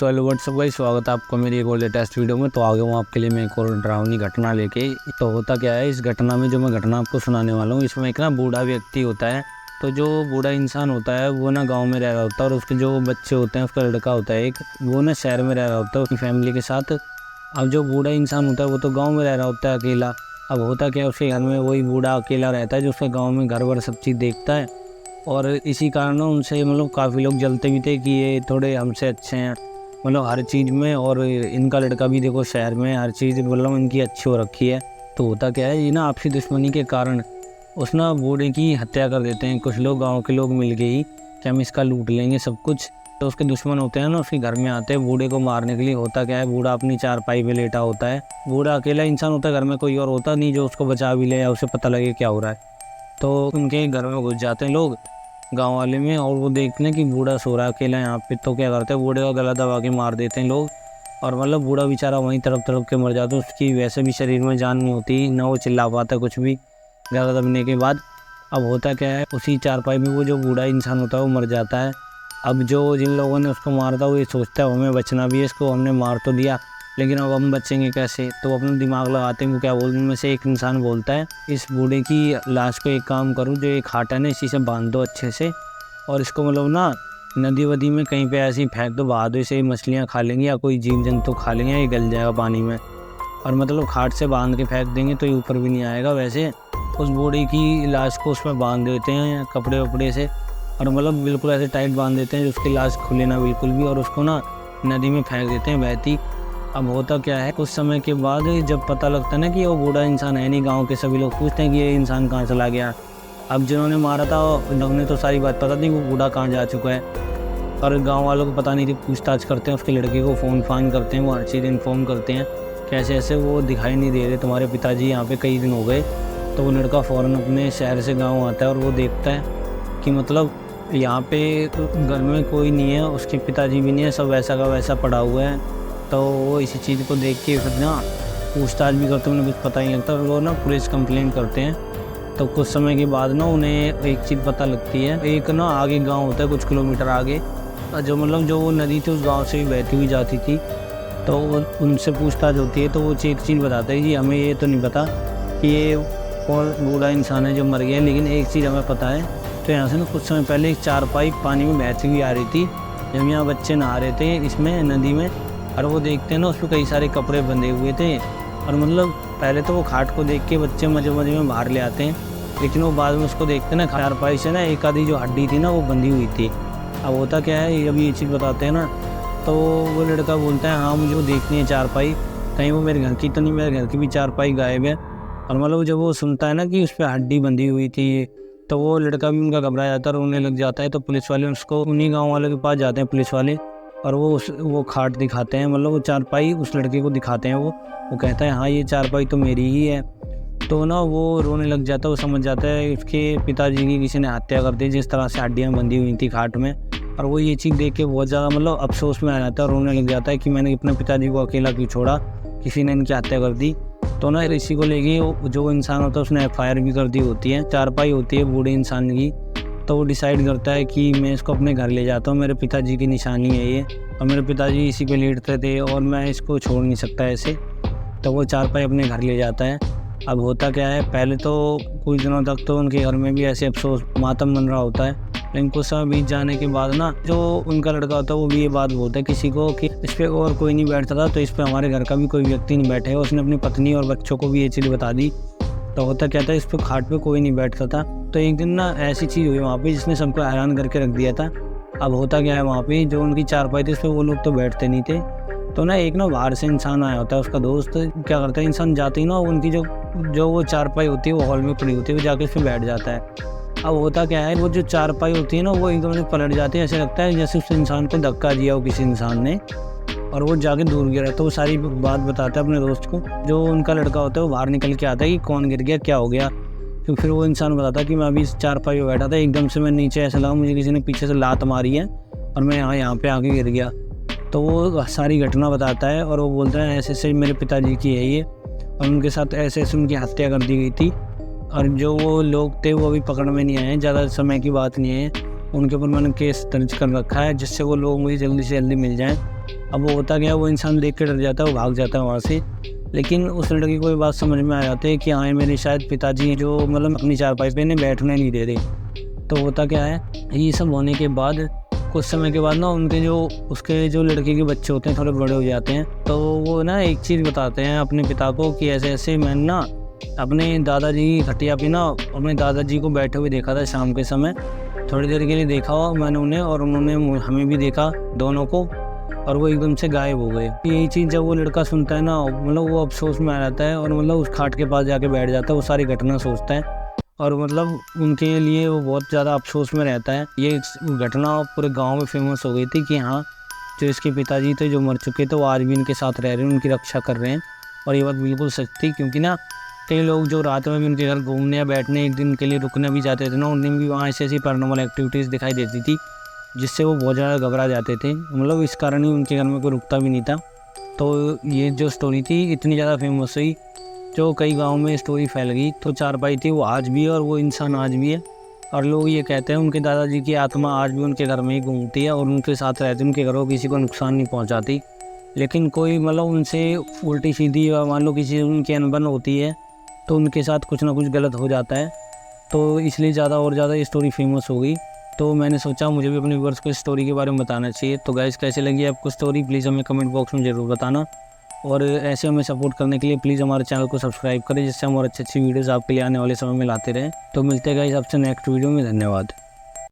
So hello what's up guys, स्वागत है आपको मेरी एक और लेटेस्ट वीडियो में। तो आगे हूँ आपके लिए मैं एक और डरावनी घटना लेके। तो होता क्या है, इस घटना में जो मैं घटना आपको सुनाने वाला हूँ, इसमें एक ना बूढ़ा व्यक्ति होता है। तो जो बूढ़ा इंसान होता है वो ना गांव में रह रहा होता है, और उसके जो बच्चे होते हैं, उसका लड़का होता है एक, वो ना शहर में रह रहा होता है उसकी फैमिली के साथ। अब जो बूढ़ा इंसान होता है वो तो गाँव में रह रहा होता है अकेला। अब होता क्या है, उसके घर में वही बूढ़ा अकेला रहता है जो उसके गाँव में घर वर सब चीज़ देखता है। और इसी कारण उनसे काफ़ी लोग जलते भी थे कि ये थोड़े हमसे अच्छे हैं, हर चीज़ में। और इनका लड़का भी देखो शहर में हर चीज़ इनकी अच्छी हो रखी है। तो होता क्या है, ये ना आपसी दुश्मनी के कारण उस ना बूढ़े की हत्या कर देते हैं कुछ लोग, गांव के लोग मिल के ही, कि हम इसका लूट लेंगे सब कुछ। तो उसके दुश्मन होते हैं ना, उसके घर में आते हैं बूढ़े को मारने के लिए। होता क्या है, बूढ़ा अपनी चारपाई पे लेटा होता है। बूढ़ा अकेला इंसान होता है, घर में कोई और होता नहीं जो उसको बचा भी ले या उसे पता लगे क्या हो रहा है। तो उनके घर में घुस जाते हैं लोग, गांव वाले में, और वो देखते हैं कि बूढ़ा सो रहा है अकेला यहाँ पे। तो क्या करते हैं, बूढ़े का गला दबा के मार देते हैं लोग। और बूढ़ा बेचारा वहीं तड़प तड़प के मर जाता है। उसकी वैसे भी शरीर में जान नहीं होती ना, वो चिल्ला पाता कुछ भी गला दबने के बाद। अब होता क्या है, उसी चारपाई में वो जो बूढ़ा इंसान होता है वो मर जाता है। अब जो जिन लोगों ने उसको मारा था वो ये सोचता है हमें बचना भी है, इसको हमने मार तो दिया लेकिन अब हम बचेंगे कैसे। तो अपना दिमाग लगाते हैं। वो क्या बोलते, उनमें से एक इंसान बोलता है, इस बूढ़े की लाश को एक काम करूँ, जो एक खाट है ना इसी से बांध दो अच्छे से, और इसको ना नदी वदी में कहीं पे ऐसे ही फेंक दो, बहा दो, इसे मछलियाँ खा लेंगी या कोई जीव जंतु खा लेंगे, ये गल जाएगा पानी में। और खाट से बांध के फेंक देंगे तो ये ऊपर भी नहीं आएगा। वैसे उस बूढ़े की लाश को उसमें बांध देते हैं कपड़े वपड़े से, और बिल्कुल ऐसे टाइट बांध देते हैं जो उसकी लाश खुले ना बिल्कुल भी, और उसको ना नदी में फेंक देते हैं बहती। अब होता क्या है, कुछ समय के बाद जब पता लगता है ना कि वो बूढ़ा इंसान है नहीं, गाँव के सभी लोग पूछते हैं कि ये इंसान कहाँ चला गया। अब जिन्होंने मारा था उन्हें तो सारी बात पता थी वो बूढ़ा कहाँ जा चुका है, और गांव वालों को पता नहीं थी। पूछताछ करते हैं, उसके लड़के को फ़ोन फान करते हैं, वो हर चीज़ इन्फॉर्म करते हैं कैसे ऐसे वो दिखाई नहीं दे रहे तुम्हारे पिताजी, यहाँ पे कई दिन हो गए। तो वो लड़का फ़ौरन अपने शहर से गाँव आता है और वो देखता है कि यहाँ पे तो घर में कोई नहीं है, उसके पिताजी भी नहीं है, सब वैसा का वैसा पड़ा हुआ है। तो वो इसी चीज़ को देख के फिर ना पूछताछ भी करते हैं, उन्हें कुछ पता ही नहीं लगता। वो ना पुलिस कंप्लेन करते हैं। तो कुछ समय के बाद ना उन्हें एक चीज़ पता लगती है, एक ना आगे गांव होता है कुछ किलोमीटर आगे, जो वो नदी थी उस गांव से भी बहती हुई जाती थी। तो उनसे पूछताछ होती है तो वो एक चीज़ बताते हैं कि हमें ये तो नहीं पता कि ये कौन बूढ़ा इंसान है जो मर गया, लेकिन एक चीज़ हमें पता है। तो यहाँ से ना कुछ समय पहले एक चारपाई पानी में बहती हुई आ रही थी, जब यहाँ बच्चे नहा रहे थे इसमें नदी में, और वो देखते हैं ना उस पर कई सारे कपड़े बंधे हुए थे। और पहले तो वो खाट को देख के बच्चे मजे मजे में बाहर ले आते हैं, लेकिन वो बाद में उसको देखते हैं ना चारपाई से ना एक आधी जो हड्डी थी ना वो बंधी हुई थी। अब होता क्या है, अभी ये चीज़ बताते हैं ना, तो वो लड़का बोलता है हाँ मुझे वो देखनी है चारपाई, कहीं वो मेरे घर की तो नहीं, मेरे घर की भी चारपाई गायब है। और जब वो सुनता है ना कि उस पर हड्डी बंधी हुई थी, तो वो लड़का भी उनका घबरा जाता है, रोने लग जाता है। तो पुलिस वाले उसको उन्हीं गाँव वालों के पास जाते हैं पुलिस वाले, और वो खाट दिखाते हैं, वो चारपाई उस लड़के को दिखाते हैं। वो कहता है हाँ ये चारपाई तो मेरी ही है। तो ना वो रोने लग जाता है, वो समझ जाता है उसके पिताजी की किसी ने हत्या कर दी, जिस तरह से हड्डियाँ बंधी हुई थी खाट में। और वो ये चीज़ देख के बहुत ज़्यादा अफसोस में आ जाता है और रोने लग जाता है कि मैंने अपने पिताजी को अकेला क्यों छोड़ा, किसी ने इनकी हत्या कर दी। तो ना इसी को लेके जो इंसान होता है उसने FIR भी कर दी होती है, चारपाई होती है बूढ़े इंसान की। तो वो डिसाइड करता है कि मैं इसको अपने घर ले जाता हूँ, मेरे पिताजी की निशानी है ये, और मेरे पिताजी इसी पे लेटते थे और मैं इसको छोड़ नहीं सकता ऐसे। तो वो चारपाई अपने घर ले जाता है। अब होता क्या है, पहले तो कुछ दिनों तक तो उनके घर में भी ऐसे अफसोस मातम बन रहा होता है, लेकिन कुछ समय बीत जाने के बाद ना जो उनका लड़का होता है वो भी ये बात बोलता है किसी को कि इस पर और कोई नहीं बैठता था, तो इस पर हमारे घर का भी कोई व्यक्ति नहीं बैठेगा। उसने अपनी पत्नी और बच्चों को भी ये चीज़ बता दी। तो होता क्या था, इस पर खाट पे कोई नहीं बैठता था। तो एक दिन ना ऐसी चीज़ हुई वहाँ पे जिसने सबको हैरान करके रख दिया था। अब होता क्या है, वहाँ पे जो उनकी चारपाई थी उस पर वो लोग तो बैठते नहीं थे। तो ना एक ना बाहर से इंसान आया होता है, उसका दोस्त। क्या करता है, इंसान जाते ही ना उनकी जो वो चारपाई होती है वो हॉल में पड़ी होती है, वो जाके उस पर बैठ जाता है। अब होता क्या है, वो जो चारपाई होती है ना वो एकदम से पलट जाती है, ऐसे लगता है जैसे उस इंसान को धक्का दिया हो किसी इंसान ने, और वो जाके दूर गिरा। तो वो सारी बात बताता है अपने दोस्त को। जो उनका लड़का होता है वो बाहर निकल के आता है कि कौन गिर गया, क्या हो गया। तो फिर वो इंसान बताता है कि मैं अभी इस चारपाई पे बैठा था, एकदम से मैं नीचे ऐसा लगा मुझे किसी ने पीछे से लात मारी है और मैं यहाँ पे आके गिर गया। तो वो सारी घटना बताता है और वो बोलता है ऐसे ऐसे मेरे पिताजी की है ये, और उनके साथ ऐसे ऐसे उनकी हत्या कर दी गई थी। और जो वो लोग थे वो अभी पकड़ में नहीं आए हैं, ज़्यादा समय की बात नहीं है, उनके ऊपर मैंने केस दर्ज कर रखा है जिससे वो लोग मुझे जल्दी से जल्दी मिल जाएँ। अब वो होता क्या है, वो इंसान देख के डर जाता है, वो भाग जाता है वहाँ से। लेकिन उस लड़के को ये बात समझ में आ जाती है कि हाँ, ये मेरे शायद पिताजी हैं जो मतलब अपनी चारपाई पे इन्हें बैठने नहीं दे रहे। तो होता क्या है, ये सब होने के बाद कुछ समय के बाद ना उनके जो उसके जो लड़के के बच्चे होते हैं थोड़े बड़े हो जाते हैं, तो वो ना एक चीज़ बताते हैं अपने पिता को कि ऐसे ऐसे मैंने ना अपने दादाजी की खटिया पे ना अपने दादाजी को बैठे हुए देखा था शाम के समय, थोड़ी देर के लिए देखा हुआ मैंने उन्हें, और उन्होंने हमें भी देखा दोनों को, और वो एकदम से गायब हो गए। यही चीज़ जब वो लड़का सुनता है ना, मतलब वो अफसोस में आ जाता है और मतलब उस खाट के पास जाके बैठ जाता है, वो सारी घटना सोचता है और मतलब उनके लिए वो बहुत ज़्यादा अफसोस में रहता है। ये घटना पूरे गांव में फेमस हो गई थी कि हाँ, जो इसके पिताजी थे जो मर चुके थे वो आज भी इनके साथ रह रहे हैं, उनकी रक्षा कर रहे हैं। और ये बात बिल्कुल सच थी, क्योंकि ना कई लोग जो रात में भी उनके घर घूमने या बैठने एक दिन के लिए रुकने भी जाते थे ना, उन दिन भी वहाँ ऐसी ऐसी पैरानॉर्मल एक्टिविटीज़ दिखाई देती थी जिससे वो बहुत ज़्यादा घबरा जाते थे। मतलब इस कारण ही उनके घर में कोई रुकता भी नहीं था। तो ये जो स्टोरी थी इतनी ज़्यादा फेमस हुई, जो कई गाँव में स्टोरी फैल गई। तो चारपाई थी वो आज भी है और वो इंसान आज भी है, और लोग ये कहते हैं उनके दादाजी की आत्मा आज भी उनके घर में ही घूमती है और उनके साथ रहती है, उनके घर को किसी को नुकसान नहीं पहुंचाती। लेकिन कोई मतलब उनसे उल्टी सीधी या मान लो किसी उनकी अनबन होती है तो उनके साथ कुछ ना कुछ गलत हो जाता है, तो इसलिए ज़्यादा और ज़्यादा ये स्टोरी फेमस हो गई। तो मैंने सोचा मुझे भी अपने व्यूअर्स को इस स्टोरी के बारे में बताना चाहिए। तो गाइस, कैसे लगी आपको स्टोरी, प्लीज़ हमें कमेंट बॉक्स में ज़रूर बताना, और ऐसे हमें सपोर्ट करने के लिए प्लीज़ हमारे चैनल को सब्सक्राइब करें, जिससे हम और अच्छी अच्छी वीडियोज़ आपके लिए आने वाले समय में लाते रहें। तो मिलते हैं गाइस आपसे नेक्स्ट वीडियो में। धन्यवाद।